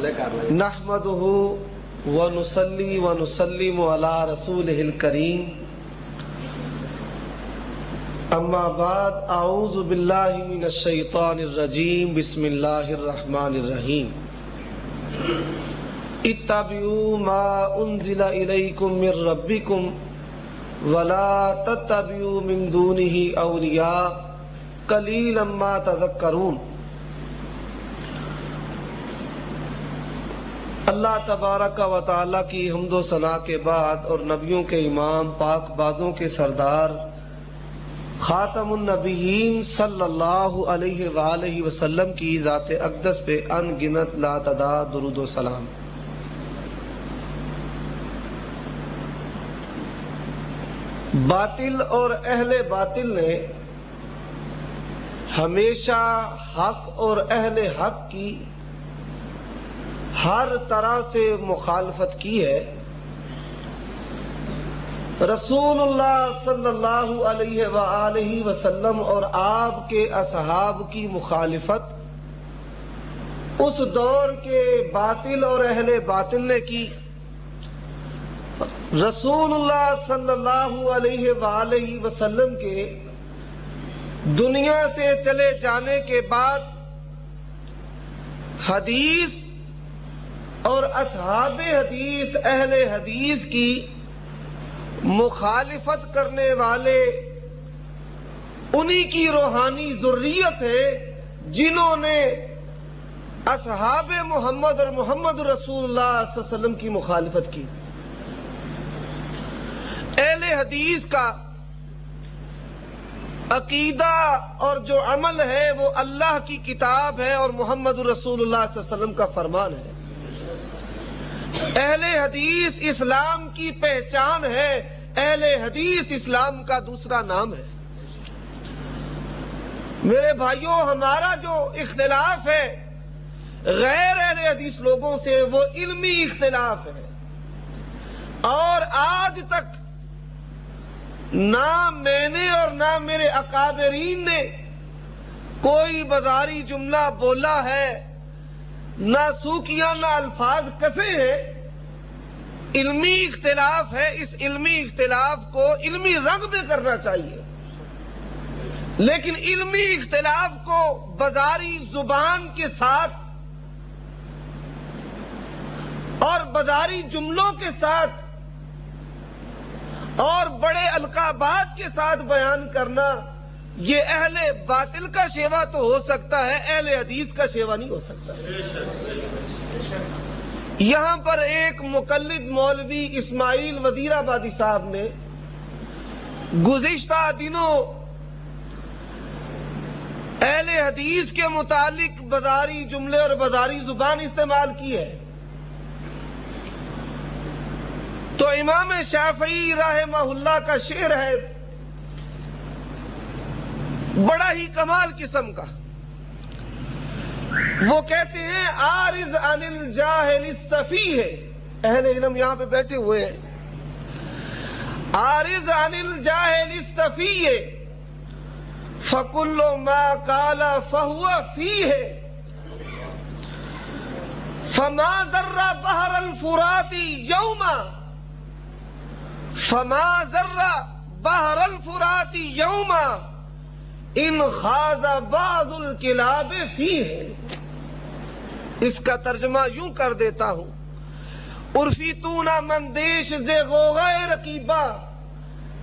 نحمدہ ونصلی ونسلم علی رسولہ الکریم اما بعد اعوذ باللہ من الشیطان الرجیم بسم اللہ الرحمن الرحیم اتبعوا ما انزل الیکم من ربکم ولا تتبعوا من دونہ اولیاء قلیلا ما تذکرون۔ اللہ تبارک و تعالیٰ کی حمد و ثنا کے بعد اور نبیوں کے امام پاک بازوں کے سردار خاتم النبیین صلی اللہ علیہ وآلہ وسلم کی ذات اقدس پہ ان گنت لا تعداد درود و سلام۔ باطل اور اہل باطل نے ہمیشہ حق اور اہل حق کی ہر طرح سے مخالفت کی ہے۔ رسول اللہ صلی اللہ علیہ وآلہ وسلم اور آپ کے اصحاب کی مخالفت اس دور کے باطل اور اہل باطل نے کی۔ رسول اللہ صلی اللہ علیہ وآلہ وسلم کے دنیا سے چلے جانے کے بعد حدیث اور اصحاب حدیث اہل حدیث کی مخالفت کرنے والے انہی کی روحانی ذریت ہے جنہوں نے اصحاب محمد اور محمد رسول اللہ صلی اللہ علیہ وسلم کی مخالفت کی۔ اہل حدیث کا عقیدہ اور جو عمل ہے وہ اللہ کی کتاب ہے اور محمد رسول اللہ صلی اللہ علیہ وسلم کا فرمان ہے۔ اہل حدیث اسلام کی پہچان ہے، اہل حدیث اسلام کا دوسرا نام ہے۔ میرے بھائیوں، ہمارا جو اختلاف ہے غیر اہل حدیث لوگوں سے وہ علمی اختلاف ہے، اور آج تک نہ میں نے اور نہ میرے اکابرین نے کوئی بازاری جملہ بولا ہے، نہ سوکیانہ الفاظ کسے ہیں۔ علمی اختلاف ہے، اس علمی اختلاف کو علمی رنگ میں کرنا چاہیے، لیکن علمی اختلاف کو بازاری زبان کے ساتھ اور بازاری جملوں کے ساتھ اور بڑے القابات کے ساتھ بیان کرنا یہ اہل باطل کا شیوا تو ہو سکتا ہے، اہل حدیث کا شیوا نہیں ہو سکتا۔ یہاں پر ایک مقلد مولوی اسماعیل وزیر آبادی صاحب نے گزشتہ دنوں اہل حدیث کے متعلق بازاری جملے اور بازاری زبان استعمال کی ہے، تو امام شافعی رحمہ اللہ کا شعر ہے بڑا ہی کمال قسم کا۔ وہ کہتے ہیں عارض عن الجاہل السفیہ، اہل علم یہاں پہ بیٹھے ہوئے ہیں، عارض عن الجاہل السفیہ فکل ما قال فہو فیہ فما ذر بحر الفرات یوما فما ذر بحر الفرات یوما ان خاض بعض الکلاب فیہ۔ اس کا ترجمہ یوں کر دیتا ہوں، عرفی تو نہ مندیش ز غوغۂ رقیبہ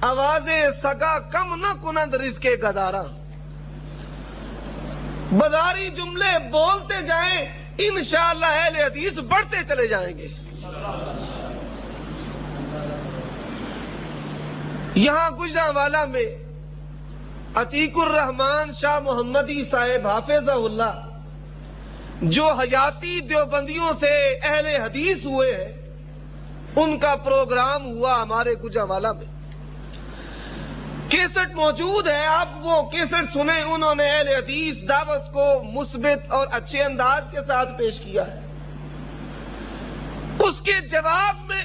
آواز سگا کم نہ کنند رزق گدارا۔ بازاری جملے بولتے جائیں، انشاءاللہ اہل حدیث بڑھتے چلے جائیں گے۔ یہاں گجرانوالہ میں عتیق الرحمن شاہ محمدی صاحب حافظہ اللہ جو حیاتی دیوبندیوں سے اہل حدیث ہوئے ہیں، ان کا پروگرام ہوا ہمارے گجرانوالہ میں۔ کیسٹ موجود ہے، آپ وہ کیسٹ سنیں، انہوں نے اہل حدیث دعوت کو مثبت اور اچھے انداز کے ساتھ پیش کیا ہے۔ اس کے جواب میں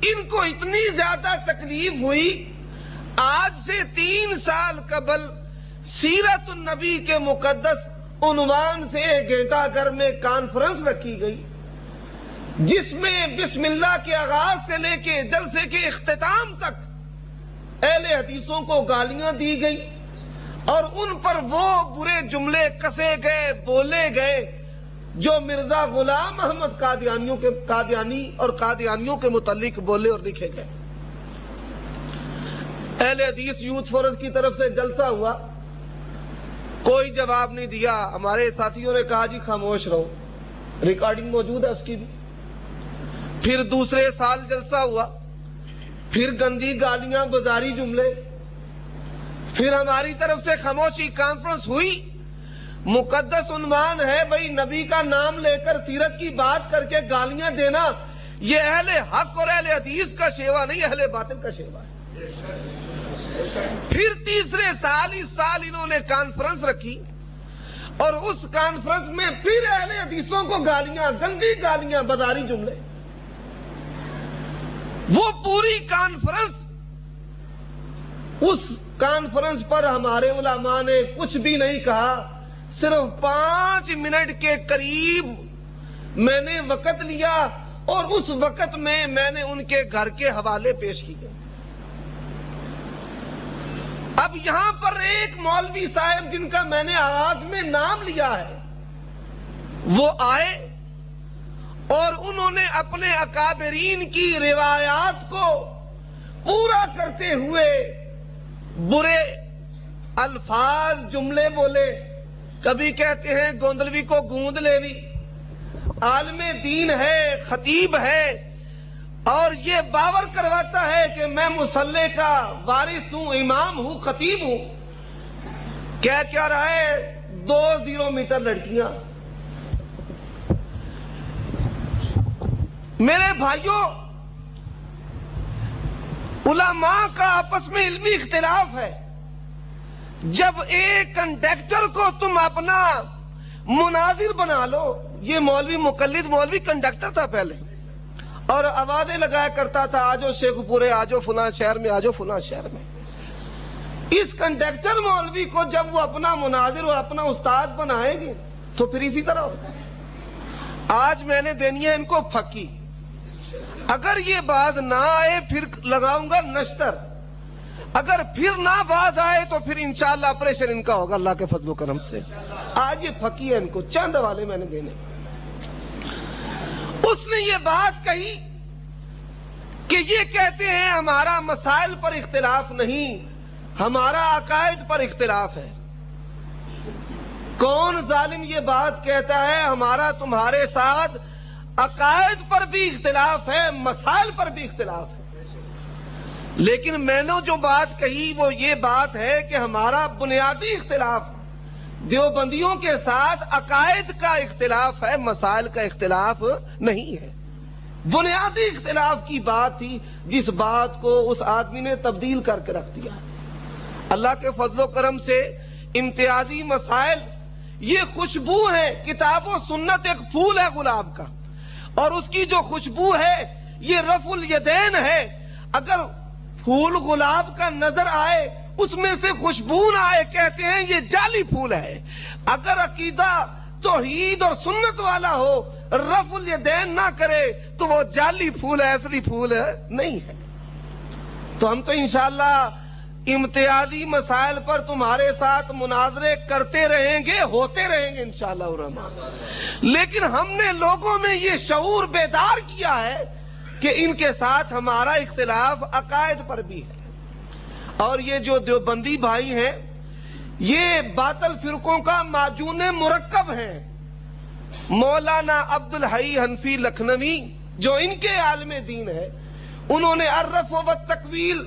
ان کو اتنی زیادہ تکلیف ہوئی، آج سے 3 سال قبل سیرت النبی کے مقدس عنوان سے گھنٹہ گھر میں کانفرنس رکھی گئی، جس میں بسم اللہ کے آغاز سے لے کے جلسے کے اختتام تک اہل حدیثوں کو گالیاں دی گئی اور ان پر وہ برے جملے کسے گئے، بولے گئے جو مرزا غلام احمد قادیانی اور قادیانیوں کے متعلق بولے اور لکھے گئے۔ اہل حدیث یوتھ فورس کی طرف سے جلسہ ہوا، کوئی جواب نہیں دیا۔ ہمارے ساتھیوں نے کہا جی خاموش رہو، ریکارڈنگ موجود ہے اس کی بھی۔ پھر دوسرے سال جلسہ ہوا، پھر گندی گالیاں، بازاری جملے، پھر ہماری طرف سے خاموشی، کانفرنس ہوئی۔ مقدس عنوان ہے بھئی نبی کا نام لے کر سیرت کی بات کر کے گالیاں دینا، یہ اہل حق اور اہل حدیث کا شیوا نہیں، اہل باطل کا شیوا ہے۔ پھر تیسرے سال، اس سال انہوں نے کانفرنس رکھی اور اس کانفرنس میں پھر اہل حدیثوں کو گالیاں، گندی گالیاں، بازاری جملے۔ وہ پوری کانفرنس، اس کانفرنس پر ہمارے علماء نے کچھ بھی نہیں کہا، صرف 5 منٹ کے قریب میں نے وقت لیا اور اس وقت میں نے ان کے گھر کے حوالے پیش کیے۔ اب یہاں پر ایک مولوی صاحب جن کا میں نے آغاز میں نام لیا ہے، وہ آئے اور انہوں نے اپنے اکابرین کی روایات کو پورا کرتے ہوئے برے الفاظ، جملے بولے۔ کبھی کہتے ہیں گوندلوی کو گوند لیوی، عالم دین ہے، خطیب ہے، اور یہ باور کرواتا ہے کہ میں مصلی کا وارث ہوں، امام ہوں، خطیب ہوں۔ کیا رہا ہے؟ 2 میٹر لڑکیاں۔ میرے بھائیوں، علماء کا آپس میں علمی اختلاف ہے۔ جب ایک کنڈکٹر کو تم اپنا مناظر بنا لو، یہ مولوی مقلد مولوی کنڈکٹر تھا پہلے اور آوازیں لگایا کرتا تھا، آجو شیخ پورے، آجو فلاں شہر میں، آجو فلاں شہر میں۔ اس کنڈکٹر مولوی کو جب وہ اپنا مناظر اور اپنا استاد بنائیں گے تو پھر اسی طرح ہوگا۔ آج میں نے دینی ہے ان کو پھکی، اگر یہ بات نہ آئے پھر لگاؤں گا نشتر، اگر پھر نہ بات آئے تو پھر انشاءاللہ آپریشن ان کا ہوگا اللہ کے فضل و کرم سے۔ آج یہ پھکی ہے، ان کو چند حوالے میں نے دینے۔ اس نے یہ بات کہی کہ یہ کہتے ہیں ہمارا مسائل پر اختلاف نہیں، ہمارا عقائد پر اختلاف ہے۔ کون ظالم یہ بات کہتا ہے؟ ہمارا تمہارے ساتھ عقائد پر بھی اختلاف ہے، مسائل پر بھی اختلاف ہے۔ لیکن میں نے جو بات کہی وہ یہ بات ہے کہ ہمارا بنیادی اختلاف دیوبندیوں کے ساتھ عقائد کا اختلاف ہے، مسائل کا اختلاف نہیں ہے۔ بنیادی اختلاف کی بات تھی، جس بات کو اس آدمی نے تبدیل کر کے رکھ دیا۔ اللہ کے فضل و کرم سے امتیازی مسائل یہ خوشبو ہے، کتاب و سنت ایک پھول ہے گلاب کا، اور اس کی جو خوشبو ہے یہ رفع الیدین ہے۔ اگر پھول گلاب کا نظر آئے، اس میں سے خوشبو نہ آئے، کہتے ہیں یہ جعلی پھول ہے۔ اگر عقیدہ توحید اور سنت والا ہو، رفع الیدین نہ کرے، تو وہ جعلی پھول ہے، اصلی پھول نہیں ہے۔ تو ہم تو انشاءاللہ امتیازی مسائل پر تمہارے ساتھ مناظرے کرتے رہیں گے، ہوتے رہیں گے انشاءاللہ الرحمن۔ لیکن ہم نے لوگوں میں یہ شعور بیدار کیا ہے کہ ان کے ساتھ ہمارا اختلاف عقائد پر بھی ہے۔ اور یہ جو دیوبندی بھائی ہیں، یہ باطل فرقوں کا معجون مرکب ہیں۔ مولانا عبدالحی حنفی لکھنوی جو ان کے عالم دین ہے، انہوں نے الرفع والتکمیل،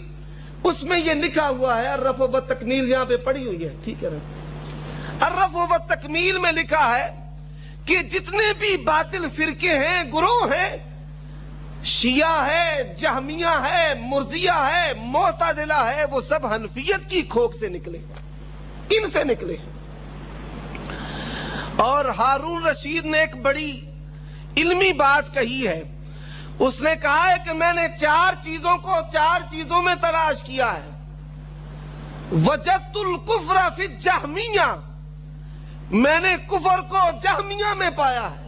اس میں یہ لکھا ہوا ہے، الرفع والتکمیل یہاں پہ پڑھی ہوئی ہے، ٹھیک ہے نا؟ الرفع والتکمیل میں لکھا ہے کہ جتنے بھی باطل فرقے ہیں، گروہ ہیں، شیعہ ہے، جہمیہ ہے، مرزیہ ہے، معتزلہ ہے، وہ سب حنفیت کی کھوک سے نکلے ہیں، ان سے نکلے ہیں۔ اور ہارون رشید نے ایک بڑی علمی بات کہی ہے، اس نے کہا ہے کہ میں نے 4 چیزوں کو 4 چیزوں میں تلاش کیا ہے۔ وجدت الکفر فی الجہمیہ، میں نے کفر کو جہمیہ میں پایا ہے،